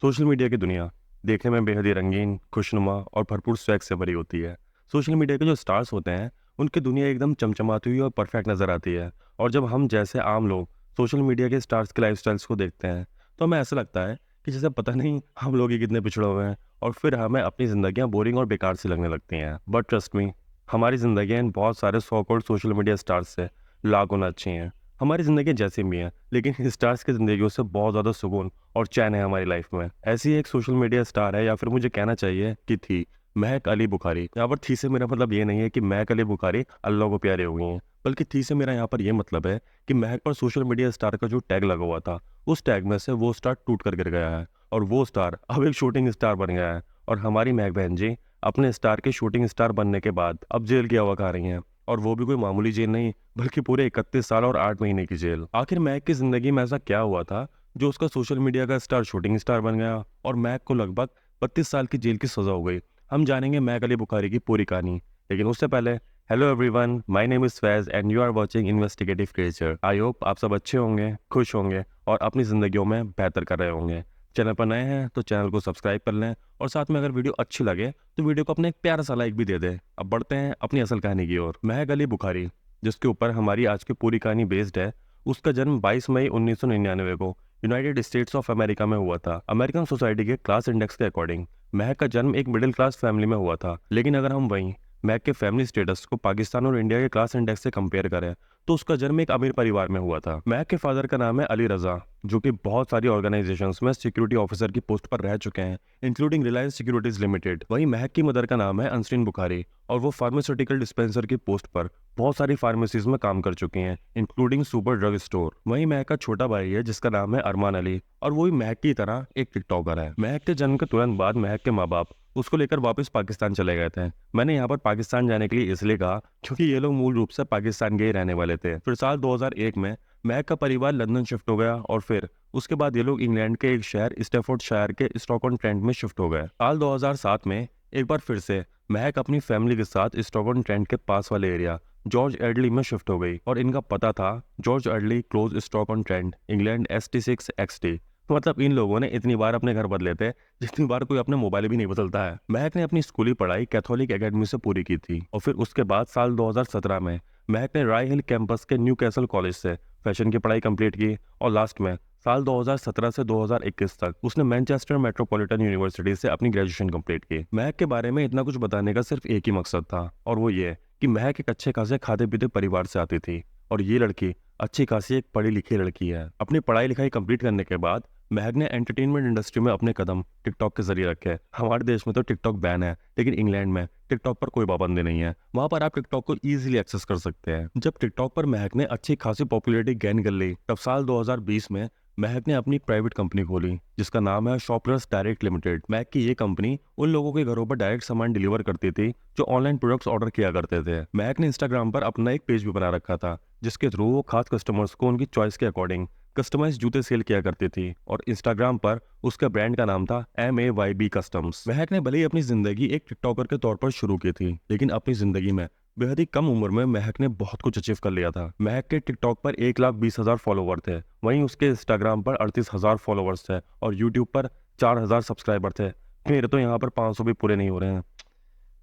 Social media की दुनिया देखने में बेहद ही रंगीन, खुशनुमा और भरपूर स्वैग से भरी होती है। सोशल मीडिया के जो स्टार्स होते हैं, उनकी दुनिया एकदम चमचमाती हुई और परफेक्ट नज़र आती है। और जब हम जैसे आम लोग सोशल मीडिया के स्टार्स के लाइफस्टाइल्स को देखते हैं, तो हमें ऐसा लगता है कि जैसे पता नहीं हम लोग ही कितने पिछड़े हुए हैं और फिर हमें अपनी ज़िंदगियाँ बोरिंग और बेकार सी लगने लगती हैं। बट ट्रस्ट मी, हमारी ज़िंदगियाँ इन बहुत सारे so called social media stars से लाख गुना अच्छी हैं। हमारी ज़िंदगी जैसी भी हैं, लेकिन स्टार्स की ज़िंदगियों से बहुत ज़्यादा सुकून और चैन है हमारी लाइफ में। ऐसी एक सोशल मीडिया स्टार है, या फिर मुझे कहना चाहिए कि थी, महक अली बुखारी। यहाँ पर थी से मेरा मतलब ये नहीं है कि महक अली बुखारी अल्लाह को प्यारे हो गई हैं, बल्कि थी से मेरा यहाँ पर ये मतलब है कि महक पर सोशल मीडिया स्टार का जो टैग लगा हुआ था, उस टैग में से वो स्टार टूट कर गिर गया है और वो स्टार अब एक शूटिंग स्टार बन गया है। और हमारी महक बहन जी अपने स्टार के शूटिंग स्टार बनने के बाद अब जेल की हवा खा रही हैं, और वो भी कोई मामूली जेल नहीं, बल्कि पूरे 31 साल और 8 महीने की जेल। आखिर महक की जिंदगी में ऐसा क्या हुआ था जो उसका सोशल मीडिया का स्टार शूटिंग स्टार बन गया और महक को लगभग 32 साल की जेल की सजा हो गई। हम जानेंगे महक अली बुखारी की पूरी कहानी, लेकिन उससे पहले hello everyone, my name is Faiz and you are watching investigative creature. I hope आप सब अच्छे होंगे, खुश होंगे और अपनी जिंदगियों में बेहतर कर रहे होंगे। चैनल पर नए हैं तो चैनल को सब्सक्राइब कर लें, और साथ में अगर वीडियो अच्छी लगे तो वीडियो को अपने एक प्यारा सा लाइक भी दे दें। अब बढ़ते हैं अपनी असल कहानी की ओर। महक अली बुखारी, जिसके ऊपर हमारी आज की पूरी कहानी बेस्ड है, उसका जन्म 22 मई 1999 को यूनाइटेड स्टेट्स ऑफ अमेरिका में हुआ था। अमेरिकन सोसाइटी के क्लास इंडेक्स के अकॉर्डिंग महक का जन्म एक मिडिल क्लास फैमिली में हुआ था। लेकिन अगर हम वहीं महक के फैमिली स्टेटस को पाकिस्तान और इंडिया के क्लास इंडेक्स से कंपेयर करें, तो उसका जन्म एक अमीर परिवार में हुआ था। महक के फादर का नाम है अली रजा, जो कि बहुत सारी ऑर्गेनाइजेशंस में सिक्योरिटी ऑफिसर की पोस्ट पर रह चुके हैं, इंक्लूडिंग रिलायंस सिक्योरिटीज लिमिटेड। वहीं महक की मदर का नाम है अंसरीन बुखारी, और वो फार्मास्यूटिकल डिस्पेंसर की पोस्ट पर बहुत सारी फार्मेसीज में काम कर चुकी हैं, इंक्लूडिंग सुपर ड्रग स्टोर। वहीं महक का छोटा भाई है जिसका नाम है अरमान अली, और वो भी महक की तरह एक टिकटॉकर है। महक के जन्म के तुरंत बाद महक के माँ बाप उसको लेकर वापस पाकिस्तान चले गए थे। मैंने यहाँ पर पाकिस्तान जाने के लिए इसलिए कहा क्योंकि ये लोग मूल रूप से पाकिस्तान के ही रहने वाले थे। फिर साल 2001 में महक का परिवार लंदन शिफ्ट हो गया, और फिर उसके बाद ये लोग इंग्लैंड के एक शहर स्टैफोर्डशायर के स्टॉक ऑन ट्रेंट में शिफ्ट हो गए। साल 2007 में एक बार फिर से महक अपनी फैमिली के साथ स्टॉक ऑन ट्रेंट के पास वाले एरिया जॉर्ज एडली में शिफ्ट हो गई, और इनका पता था George Adley Close Stoke on Trent, England ST6XT। मतलब इन लोगों ने इतनी बार अपने घर बदले थे जितनी बार कोई अपने मोबाइल भी नहीं बदलता है। महक ने अपनी स्कूली पढ़ाई कैथोलिक एकेडमी से पूरी की थी, और फिर उसके बाद साल 2017 में महक ने राय हिल कैंपस के न्यू कैसल कॉलेज से फैशन की पढ़ाई कंप्लीट की, और लास्ट में साल 2017 से 2021 तक उसने मैनचेस्टर मेट्रोपॉलिटन यूनिवर्सिटी से अपनी ग्रेजुएशन कंप्लीट की। महक के बारे में इतना कुछ बताने का सिर्फ एक ही मकसद था, और वो ये कि महक एक अच्छे खासे खाते पीते परिवार से आती थी, और ये लड़की अच्छी खासी एक पढ़ी लिखी लड़की है। अपनी पढ़ाई लिखाई कंप्लीट करने के बाद महक ने एंटरटेनमेंट इंडस्ट्री में अपने कदम टिकटॉक के जरिए रखे। हमारे देश में तो टिकटॉक बैन है, लेकिन इंग्लैंड में टिकटॉक पर कोई पाबंदी नहीं है। वहां पर आप टिकटॉक को इजीली एक्सेस कर सकते हैं। जब टिकटॉक पर महक ने अच्छी खासी पॉपुलैरिटी गेन कर ली, तब साल 2020 में महक ने अपनी प्राइवेट कंपनी खोली जिसका नाम है शॉपलर्स डायरेक्ट लिमिटेड। महक की ये कंपनी उन लोगों के घरों पर डायरेक्ट सामान डिलीवर करती थी जो ऑनलाइन प्रोडक्ट्स ऑर्डर किया करते थे। महक ने इंस्टाग्राम पर अपना एक पेज भी बना रखा था, जिसके थ्रू वो खास कस्टमर्स को उनकी चॉइस के अकॉर्डिंग कस्टमाइज जूते सेल किया करती थी, और इंस्टाग्राम पर उसका ब्रांड का नाम था MAYB कस्टम्स। महक ने भले ही अपनी जिंदगी एक टिकटॉकर के तौर पर शुरू की थी, लेकिन अपनी जिंदगी में बेहद ही कम उम्र में महक ने बहुत कुछ अचीव कर लिया था। महक के टिकटॉक पर 1,20,000 फॉलोवर थे, वहीं उसके इंस्टाग्राम पर 38,000 फॉलोवर्स थे, और यूट्यूब पर 4,000 सब्सक्राइबर थे। मेरे तो यहाँ पर 500 भी पूरे नहीं हो रहे हैं।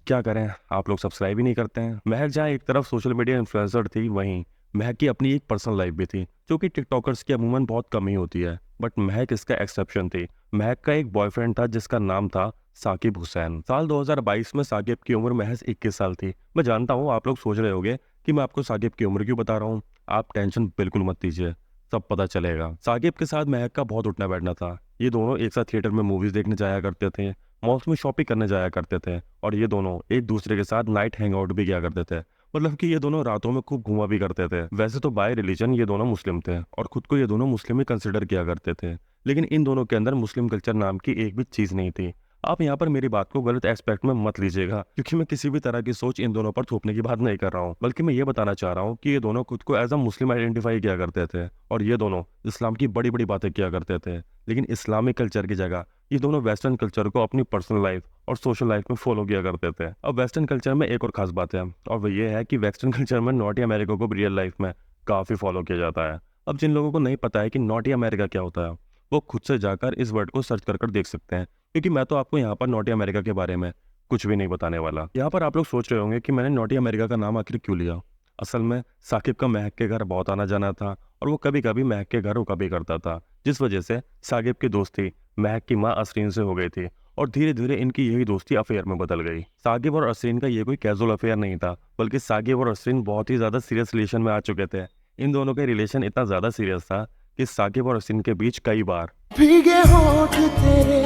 क्या करें, आप लोग सब्सक्राइब ही नहीं करते हैं। महक जहाँ एक तरफ सोशल मीडिया इन्फ्लुएंसर थी, वहीं महक की अपनी एक पर्सनल लाइफ भी थी, जो कि टिकटॉकर्स की अमूमन बहुत कम ही होती है, बट महक इसका एक्सेप्शन थी। महक का एक बॉयफ्रेंड था जिसका नाम था साकिब हुसैन। साल 2022 में साकिब की उम्र महज 21 साल थी। मैं जानता हूँ आप लोग सोच रहे होंगे कि मैं आपको साकिब की उम्र क्यों बता रहा हूँ। आप टेंशन बिल्कुल मत लीजिए, सब पता चलेगा। साकिब के साथ महक का बहुत उठना बैठना था। ये दोनों एक साथ थिएटर में मूवीज देखने जाया करते थे, मॉल्स में शॉपिंग करने जाया करते थे, और ये दोनों एक दूसरे के साथ नाइट हैंग आउट भी किया करते थे। मतलब कि ये दोनों रातों में खूब घुमा भी करते थे। वैसे तो बाय रिलीजन ये दोनों मुस्लिम थे, और खुद को ये दोनों मुस्लिम ही कंसिडर किया करते थे, लेकिन इन दोनों के अंदर मुस्लिम कल्चर नाम की एक भी चीज नहीं थी। आप यहाँ पर मेरी बात को गलत एस्पेक्ट में मत लीजिएगा, क्योंकि मैं किसी भी तरह की सोच इन दोनों पर थोपने की बात नहीं कर रहा हूँ, बल्कि मैं ये बताना चाह रहा हूँ कि ये दोनों खुद को एज अ मुस्लिम आइडेंटिफाई किया करते थे, और ये दोनों इस्लाम की बड़ी बड़ी बातें किया करते थे। लेकिन इस्लामिक कल्चर की जगह ये दोनों वेस्टर्न कल्चर को अपनी पर्सनल लाइफ और सोशल लाइफ में फॉलो किया करते थे। अब वेस्टर्न कल्चर में एक और खास बात है, और वो ये है कि वेस्टर्न कल्चर में नॉटी अमेरिका को रियल लाइफ में काफी फॉलो किया जाता है। अब जिन लोगों को नहीं पता है कि नॉटी अमेरिका क्या होता है, वो खुद से जाकर इस वर्ड को सर्च कर देख सकते हैं, क्योंकि मैं तो आपको यहाँ पर नॉटी अमेरिका के बारे में कुछ भी नहीं बताने वाला। यहाँ पर आप लोग सोच रहे होंगे कि मैंने नॉटी अमेरिका का नाम आखिर क्यों लिया। असल में साकिब का महक के घर बहुत आना जाना था, और वो कभी कभी महक के घर रुका भी करता था, जिस वजह से साकिब की दोस्ती महक की माँ असरीन से हो गई थी, और धीरे धीरे इनकी यही दोस्ती अफेयर में बदल गई। साकिब और असरीन का ये कोई कैजुअल अफेयर नहीं था, बल्कि साकिब और असरीन बहुत ही ज्यादा सीरियस रिलेशन में आ चुके थे। इन दोनों का रिलेशन इतना ज्यादा सीरियस था कि साकिब और असरीन के बीच कई बार भीगे होठ तेरे,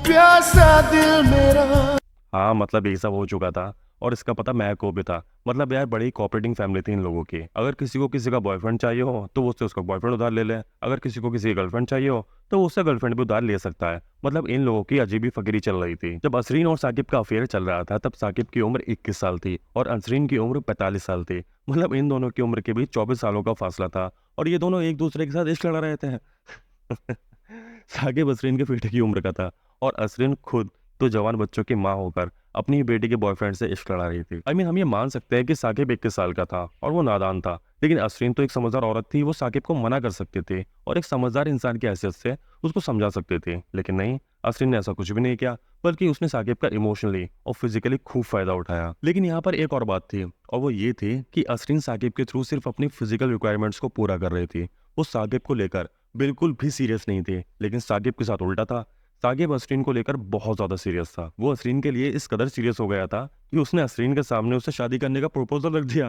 प्यासा दिल मेरा। हाँ, मतलब ये सब हो चुका था, और इसका पता महक को भी था। मतलब यार, बड़ी कोऑपरेटिंग फैमिली थी इन लोगों की। अगर किसी को किसी का बॉयफ्रेंड चाहिए हो तो वो उससे उसका बॉयफ्रेंड उधार ले ले, अगर किसी को किसी की गर्लफ्रेंड चाहिए हो तो वो उससे गर्लफ्रेंड भी उधार ले सकता है। मतलब इन लोगों की अजीब ही फकीरी चल रही थी। जब असरीन और साकिब का अफेयर चल रहा था, तब साकिब की उम्र 21 साल थी और असरीन की उम्र 45 साल थी। मतलब इन दोनों की उम्र के बीच 24 सालों का फासला था, और ये दोनों एक दूसरे के साथ इश्क लड़ा रहे थे। साकिब असरीन के बेटे की उम्र का था, और असरीन खुद तो जवान बच्चों की माँ होकर अपनी ही बेटी के बॉयफ्रेंड से इश्क लड़ा रही थी। हम ये मान सकते हैं कि साकिब 21 साल का था और वो नादान था, लेकिन असरीन तो एक समझदार औरत थी। वो साकिब को मना कर सकती थी और एक समझदार इंसान की हैसियत से उसको समझा सकती थी, लेकिन नहीं, असरीन ने ऐसा कुछ भी नहीं किया, बल्कि उसने साकिब का इमोशनली और फिजिकली खूब फायदा उठाया। लेकिन यहाँ पर एक और बात थी, और वो ये थी कि असरीन साकिब के थ्रू सिर्फ अपनी फिजिकल रिक्वायरमेंट्स को पूरा कर रही थी। वो साकिब को लेकर बिल्कुल भी सीरियस नहीं थी, लेकिन साकिब के साथ उल्टा था। साकिब असरीन को लेकर बहुत ज्यादा सीरियस था। वो असरीन के लिए इस कदर सीरियस हो गया था कि उसने असरीन के सामने उसे शादी करने का प्रपोजल रख दिया।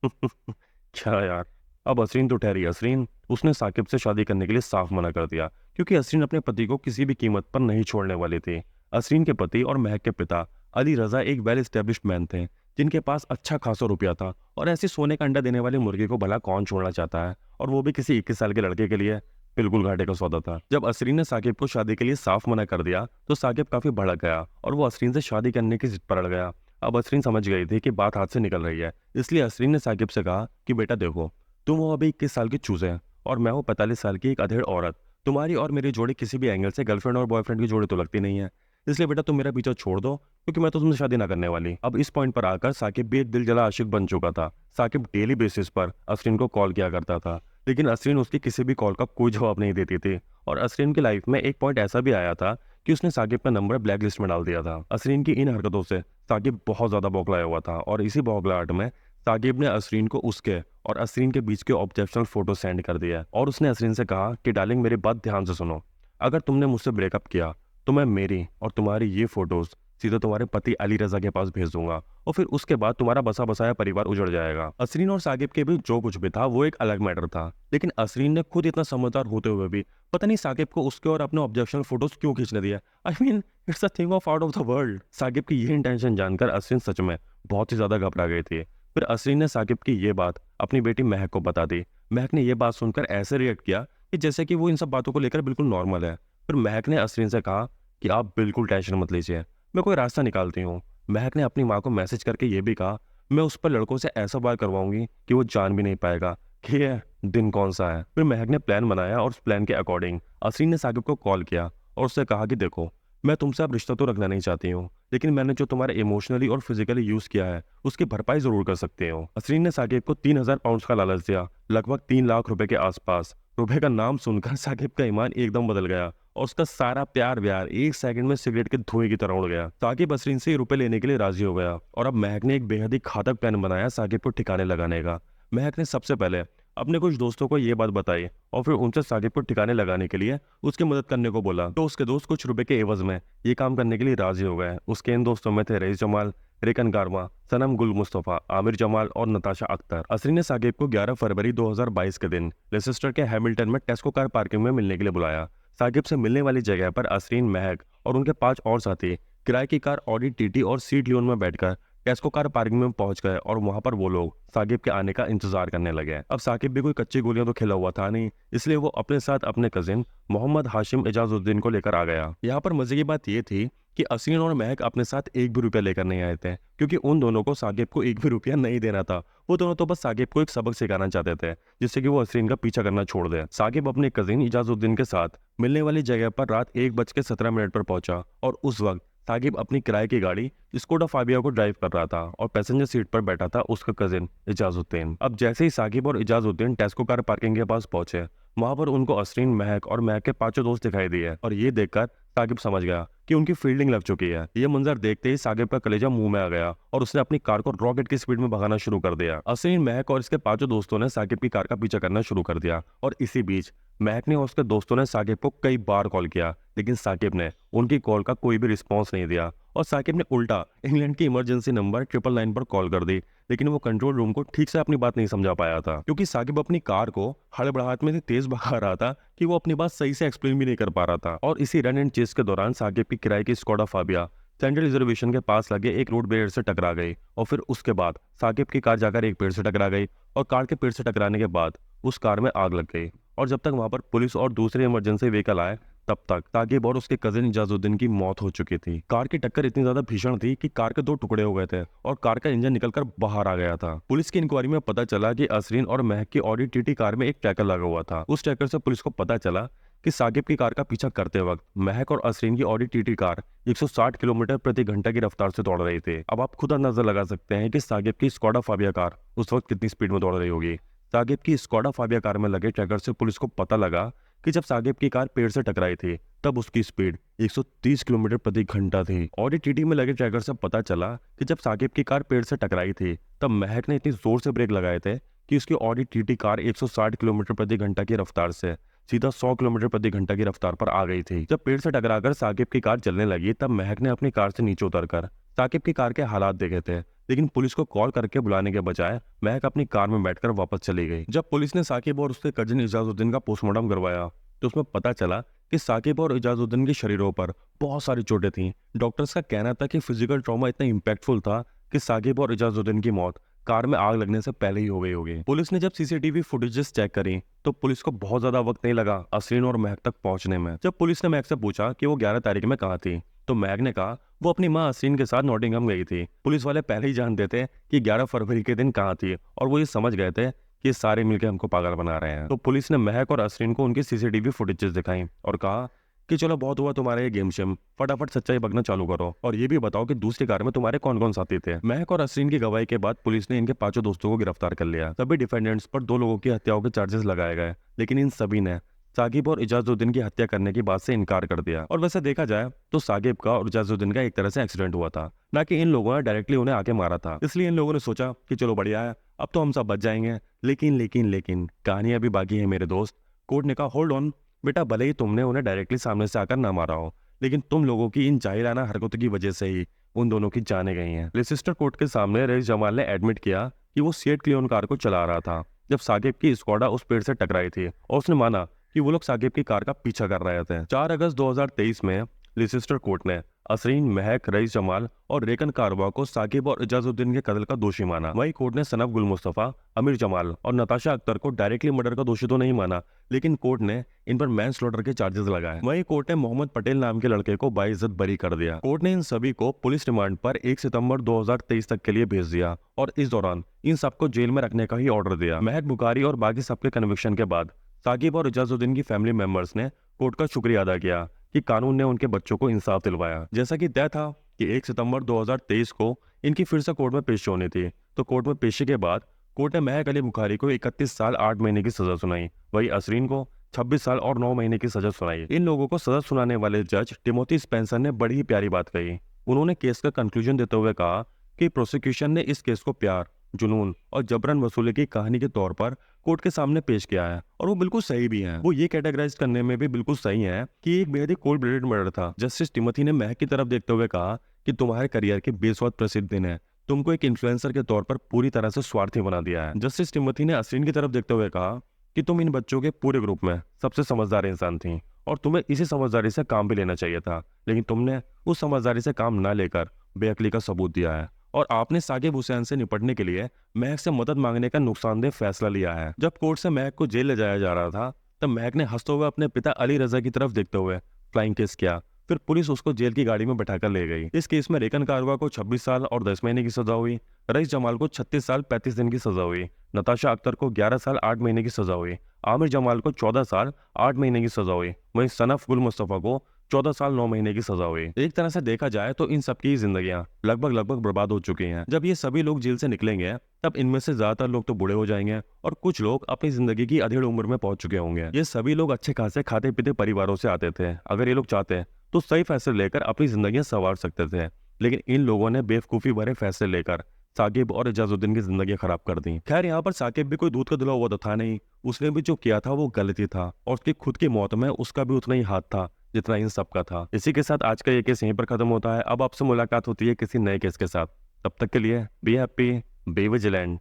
क्या यार, अब असरीन तो ठहरी असरीन, उसने साकिब से शादी करने के लिए साफ मना कर दिया, क्योंकि असरीन अपने पति को किसी भी कीमत पर नहीं छोड़ने वाली थी। असरीन के पति और महक के पिता अली रजा एक वेल एस्टेब्लिश्ड मैन थे, जिनके पास अच्छा खासा रुपया था, और ऐसी सोने का अंडा देने वाली मुर्गी को भला कौन छोड़ना चाहता है, और वो भी किसी 21 साल के लड़के के लिए। बिल्कुल घाटे का सौदा था। जब असरीन ने साकिब को शादी के लिए साफ मना कर दिया, तो साकिब काफी भड़क गया और वो असरीन से शादी करने की जिद पर अड़ गया। अब असरीन समझ गई थी कि बात हाथ से निकल रही है, इसलिए असरीन ने साकिब से कहा कि बेटा देखो, तुम हो अभी 21 साल की चूजे और मैं हूँ 45 साल की एक अधेड़ औरत। तुम्हारी और मेरी जोड़ी किसी भी एंगल से गर्लफ्रेंड और बॉयफ्रेंड की जोड़ी तो लगती नहीं है, इसलिए बेटा तुम मेरा पीछा छोड़ दो, क्योंकि मैं तो तुमसे शादी ना करने वाली। अब इस पॉइंट पर आकर साकिब भी एक दिल जला आशिक बन चुका था। साकिब डेली बेसिस पर असरीन को कॉल किया करता था, लेकिन असरीन उसकी किसी भी कॉल का कोई जवाब नहीं देती थी। और असरीन की लाइफ में एक पॉइंट ऐसा भी आया था कि उसने साकिब का नंबर ब्लैक लिस्ट में डाल दिया था। असरीन की इन हरकतों से साकिब बहुत ज्यादा बौखलाया हुआ था, और इसी बौखलाहट में साकिब ने असरीन को उसके और असरीन के बीच के ऑब्जेक्शनल फोटो सेंड कर दिया, और उसने असरीन से कहा कि डार्लिंग, मेरी बात ध्यान से सुनो, अगर तुमने मुझसे ब्रेकअप किया तो मैं मेरी और तुम्हारी ये फोटोज सीधे तुम्हारे पति अली रजा के पास भेज दूंगा, और फिर उसके बाद तुम्हारा बसा बसाया परिवार उजड़ जाएगा। असरीन और साकिब के बीच जो कुछ भी था वो एक अलग मैटर था, लेकिन असरीन ने खुद इतना समझदार होते हुए भी पता नहीं साकिब को उसके और अपने ऑब्जेक्शनल फोटोज क्यों खींचने दिया। I mean, it's a thing of out of the world. Saqib की ये इंटेंशन जानकर असरीन सच में बहुत ही ज्यादा घबरा गई थी। फिर असरीन ने साकिब की ये बात अपनी बेटी महक को बता दी। महक ने यह बात सुनकर ऐसे रिएक्ट किया कि जैसे कि वो इन सब बातों को लेकर बिल्कुल नॉर्मल है। फिर महक ने असरीन से कहा कि आप बिल्कुल टेंशन मत लीजिए, मैं कोई रास्ता निकालती हूँ। महक ने अपनी माँ को मैसेज करके ये भी कहा, मैं उस पर लड़कों से ऐसा बात करवाऊंगी कि वो जान भी नहीं पाएगा कि ये दिन कौन सा है। फिर महक ने प्लान बनाया, और उस प्लान के अकॉर्डिंग असरीन ने साकिब को कॉल किया और उससे कहा कि देखो, मैं तुमसे अब रिश्ता तो रखना नहीं चाहती हूँ, लेकिन मैंने जो तुम्हारे इमोशनली और फिजिकली यूज किया है उसकी भरपाई जरूर कर सकते हो। असरीन ने साकिब को 3000 पाउंड का लालच दिया, लगभग 3 लाख रुपए के आसपास। रुपए का नाम सुनकर साकिब का ईमान एकदम बदल गया, और उसका सारा प्यार व्यार एक सेकंड में सिगरेट के धुएं की तरह उड़ गया। साकिब असरीन से रुपए लेने के लिए राजी हो गया, और अब महक ने एक बेहद ही घातक प्लान बनाया साकिब को ठिकाने लगाने का। महक ने सबसे पहले अपने कुछ दोस्तों को ये बात बताई, और फिर उनसे साकिब को ठिकाने लगाने के लिए उसकी मदद करने को बोला। तो उसके दोस्त कुछ रुपए के एवज में ये काम करने के लिए राजी हो गए। उसके इन दोस्तों में थे रईस जमाल, रिकन गारमा, सनम गुल मुस्तफा, आमिर जमाल और नताशा अख्तर। असरीन ने साकिब को 11 फरवरी 2022 के दिन लेसेस्टर के हैमिल्टन में टेस्को कार पार्किंग में मिलने के लिए बुलाया। साकिब से मिलने वाली जगह पर असरीन, महक और उनके 5 और साथी किराए की कार ऑडी टीटी और सीट लियोन में बैठकर टेस्को कार पार्किंग में पहुंच गए, और वहां पर वो लोग साकिब के आने का इंतजार करने लगे। अब साकिब भी कोई कच्ची गोलियां तो खेला हुआ था नहीं, इसलिए वो अपने साथ अपने कजिन मोहम्मद हाशिम इजाजुद्दीन को लेकर आ गया। यहाँ पर मजे की बात ये थी कि असरीन और महक अपने साथ एक भी रुपया लेकर नहीं आए थे, क्योंकि उन दोनों को साकिब को एक भी रुपया नहीं देना था। वो दोनों तो बस साकिब को एक सबक सिखाना चाहते थे, जिससे कि वो असरीन का पीछा करना छोड़ दे। साकिब अपने कजिन इजाजुद्दीन के साथ मिलने वाली जगह पर रात 1:17 पर पहुंचा, और उस वक्त साकिब अपनी किराए की गाड़ी स्कोडा फाबिया को ड्राइव कर रहा था, और पैसेंजर सीट पर बैठा था उसका कजिन इजाजुद्दीन। अब जैसे ही साकिब और इजाजुद्दीन टेस्को कार पार्किंग के पास पहुंचे, वहां पर उनको असरीन, महक और महक के पांचों दोस्त दिखाई दिए और ये देखकर साकिब समझ गया कि उनकी फील्डिंग लग चुकी है। ये मंजर देखते ही साकिब का कलेजा मुंह में आ गया और उसने अपनी कार को रॉकेट की स्पीड में भगाना शुरू कर दिया। असरीन, महक और इसके पांचों दोस्तों ने साकिब की कार का पीछा करना शुरू कर दिया और इसी बीच महक ने और उसके दोस्तों ने साकिब को कई बार कॉल किया, लेकिन साकिब ने उनकी कॉल का कोई भी रिस्पॉन्स नहीं दिया और साकिब ने उल्टा इंग्लैंड की इमरजेंसी नंबर 999 पर कॉल कर दी, लेकिन वो कंट्रोल रूम को ठीक से अपनी बात नहीं समझा पाया था क्योंकि साकिब अपनी कार को हड़बड़ाहट में इतनी तेज भगा रहा था कि वो अपनी बात सही से एक्सप्लेन भी नहीं कर पा रहा था। और इसी रन एंड चेस के दौरान साकिब की किराए की स्कोडा फाबिया सेंट्रल रिजर्वेशन के पास लगे एक रोड बैरियर से टकरा गई और फिर उसके बाद साकिब की कार जाकर एक पेड़ से टकरा गई और कार के पेड़ से टकराने के बाद उस कार में आग लग गई। और जब तक वहां पर पुलिस और दूसरे इमरजेंसी व्हीकल आए तब तक साकिब और उसके कजिन इजाजुद्दीन की मौत हो चुकी थी। कार की टक्कर इतनी ज्यादा भीषण थी कि कार के दो टुकड़े हो गए थे और कार का इंजन निकलकर बाहर आ गया था। पुलिस की इंक्वायरी में पता चला कि असरीन और महक की ऑडी टीटी कार में एक ट्रैकर लगा हुआ था। उस ट्रैकर से पुलिस को पता चला कि साकिब की कार का पीछा करते वक्त महक और असरीन की ऑडी टीटी कार 160 किलोमीटर प्रति घंटा की रफ्तार से दौड़ रही थी। अब आप खुद अंदाजा लगा सकते हैं कि साकिब की स्कोडा फाबिया कार उस वक्त कितनी स्पीड में दौड़ रही होगी। साकिब की स्कोडा फाबिया कार में लगे ट्रैकर से पुलिस को पता लगा कि जब साकिब की कार पेड़ से टकराई थी तब उसकी स्पीड 130 किलोमीटर प्रति घंटा थी। ऑडी टीटी में लगे ट्रैकर से पता चला कि जब साकिब की कार पेड़ से टकराई थी तब महक ने इतनी जोर से ब्रेक लगाए थे कि उसकी ऑडी टीटी कार 160 किलोमीटर प्रति घंटा की रफ्तार से सीधा 100 किलोमीटर प्रति घंटा की रफ्तार पर आ गई थी। जब पेड़ से टकराकर साकिब की कार चलने लगी तब महक ने अपनी कार से नीचे उतरकर साकिब की कार के हालात देखे थे, लेकिन पुलिस को कॉल करके बुलाने के बजाय महक अपनी कार में बैठकर वापस चली गई। जब पुलिस ने साकिब और उसके कजिन इजाजुद्दीन का पोस्टमार्टम करवाया तो उसमें पता चला कि साकिब और इजाजुद्दीन के शरीरों पर बहुत सारी चोटें थीं। डॉक्टर्स का कहना था कि फिजिकल ट्रॉमा इतना इम्पैक्टफुल था कि साकिब और इजाजुद्दीन की मौत कार में आग लगने से पहले ही हो गई होगी। पुलिस ने जब सीसीटीवी फुटेजेस चेक करी तो पुलिस को बहुत ज्यादा वक्त नहीं लगा असरीन और महक तक पहुंचने में। जब पुलिस ने महक से पूछा कि वो 11 तारीख में कहाँ थी तो महक ने कहा वो अपनी मां असरीन के साथ नॉटिंघम गई थी। पुलिस वाले पहले ही जानते थे कि 11 फरवरी के दिन कहाँ थी और वो ये समझ गए थे कि सारे मिलकर हमको पागल बना रहे हैं। तो पुलिस ने महक और असरीन को उनकी सीसीटीवी फुटेजेस दिखाई और कहा कि चलो बहुत हुआ तुम्हारा ये गेम शेम, फटाफट सच्चाई बकना चालू करो और ये भी बताओ कि दूसरी कार में तुम्हारे कौन कौन साथी थे। महक और असरीन की गवाही के बाद पुलिस ने इनके पांचों दोस्तों को गिरफ्तार कर लिया। सभी डिफेंडेंट्स पर 2 लोगों की हत्याओं के चार्जेस लगाए गए, लेकिन इन सभी ने साकिब और इजाजुद्दीन की हत्या करने की बात से इनकार कर दिया। और वैसे देखा जाए तो साकिब का और इजाजुद्दीन का एक तरह से एक्सीडेंट हुआ था, ना कि इन लोगों ने डायरेक्टली उन्हें आके मारा था। इसलिए इन लोगों ने सोचा कि चलो बढ़िया है, अब तो हम सब बच जाएंगे। लेकिन कहानी अभी बाकी है मेरे दोस्त। कोर्ट ने कहा होल्ड ऑन बेटा, भले ही तुमने उन्हें डायरेक्टली सामने से आकर ना मारा हो, लेकिन तुम लोगों की इन जाहिराना हरकतों की वजह से ही उन दोनों की जानें गई हैं। लेसिस्टर कोर्ट के सामने रईस जमाल ने एडमिट किया कि वो सिएट क्लियोन कार को चला रहा था जब साकिब की स्क्वाडा उस पेड़ से टकराई थी और उसने माना कि वो लोग साकिब की कार का पीछा कर रहे थे। 4 अगस्त 2023 में लेसिस्टर कोर्ट ने असरीन, महक, रईस जमाल और रेकन कारवा को साकिब और इजाजुद्दीन के कत्ल का दोषी माना। वहीं कोर्ट ने सनफ गुल मुस्तफा, अमीर जमाल और नताशा अख्तर को डायरेक्टली मर्डर का दोषी तो नहीं माना, लेकिन कोर्ट ने इन पर मैनस्लॉटर के चार्जेस लगाए। वहीं कोर्ट ने मोहम्मद पटेल नाम के लड़के को बाइज्जत बरी कर दिया। कोर्ट ने इन सभी को पुलिस रिमांड पर 1 सितंबर 2023 तक के लिए भेज दिया और इस दौरान इन सबको जेल में रखने का ही ऑर्डर दिया। महक बुखारी और बाकी सबके कन्विक्शन के बाद साकिब और इजाजुद्दीन की फैमिली मेंबर्स ने कोर्ट का शुक्रिया अदा किया कि कानून ने उनके बच्चों को इंसाफ दिलवाया। जैसा कि तय था कि 1 सितंबर 2023 को इनकी फिर से कोर्ट में पेश होनी थी, तो कोर्ट में पेशी के बाद कोर्ट ने महक अली बुखारी को 31 साल 8 महीने की सजा सुनाई। वही असरीन को 26 साल और 9 महीने की सजा सुनाई। इन लोगों को सजा सुनाने वाले जज टिमोथी स्पेंसर ने बड़ी ही प्यारी बात कही। उन्होंने केस का कंक्लूजन देते हुए कहा कि प्रोसिक्यूशन ने इस केस को प्यार, जुनून और जबरन वसूली की कहानी के तौर पर कोर्ट के सामने पेश किया है और वो बिल्कुल सही भी है। वो ये कैटेगराइज करने में भी बिल्कुल सही है कि एक बेहद ही कोल्ड ब्लडेड मर्डर था। जस्टिस टिमोथी ने महक की तरफ देखते हुए कहा कि तुम्हारे करियर के बेस्वाद प्रसिद्ध दिन है, तुमको एक इन्फ्लुएंसर के तौर पर पूरी तरह से स्वार्थी बना दिया है। जस्टिस टिमोथी ने असरीन की तरफ देखते हुए कहा कि तुम इन बच्चों के पूरे ग्रुप में सबसे समझदार इंसान थी और तुम्हें इसी समझदारी से काम भी लेना चाहिए था, लेकिन तुमने उस समझदारी से काम न लेकर बेअक्ली का सबूत दिया है और आपने साकिब हुसैन से निपटने के लिए महक से मदद मांगने का नुकसानदेह फैसला लिया है। जब कोर्ट से महक को जेल ले जाया जा रहा था तब महक ने हंसते हुए अपने पिता अली रजा की तरफ देखते हुए फ्लाइंग किस किया। फिर पुलिस उसको जेल की गाड़ी में बैठाकर ले गई। इस केस में रेकन कारवा को 26 साल और 10 महीने की सजा हुई, रईस जमाल को 36 साल 35 दिन की सजा हुई, नताशा अख्तर को 11 साल 8 महीने की सजा हुई, आमिर जमाल को 14 साल 8 महीने की सजा हुई, वहीं सनफ गुल मुस्तफा को 14 साल 9 महीने की सजा हुई। एक तरह से देखा जाए तो इन सबकी जिंदगियां लगभग बर्बाद हो चुकी हैं। जब ये सभी लोग जेल से निकलेंगे तब इनमें से ज्यादातर लोग तो बूढ़े हो जाएंगे और कुछ लोग अपनी जिंदगी की अधेड़ उम्र में पहुंच चुके होंगे। ये सभी लोग अच्छे खासे खाते पीते परिवारों से आते थे। अगर ये लोग चाहते तो सही फैसले लेकर अपनी जिंदगियां संवार सकते थे, लेकिन इन लोगों ने बेवकूफ़ी भरे फैसले लेकर साकिब और इजाजुद्दीन की जिंदगी खराब कर दी। खैर, यहाँ पर साकिब भी कोई दूध का धुला हुआ तो था नहीं। उसने भी जो किया था वो गलती था और उसकी खुद की मौत में उसका भी उतना ही हाथ था जितना इन सब का था। इसी के साथ आज का ये केस यहीं पर खत्म होता है। अब आपसे मुलाकात होती है किसी नए केस के साथ। तब तक के लिए बी हैप्पी, बी विजिलेंट।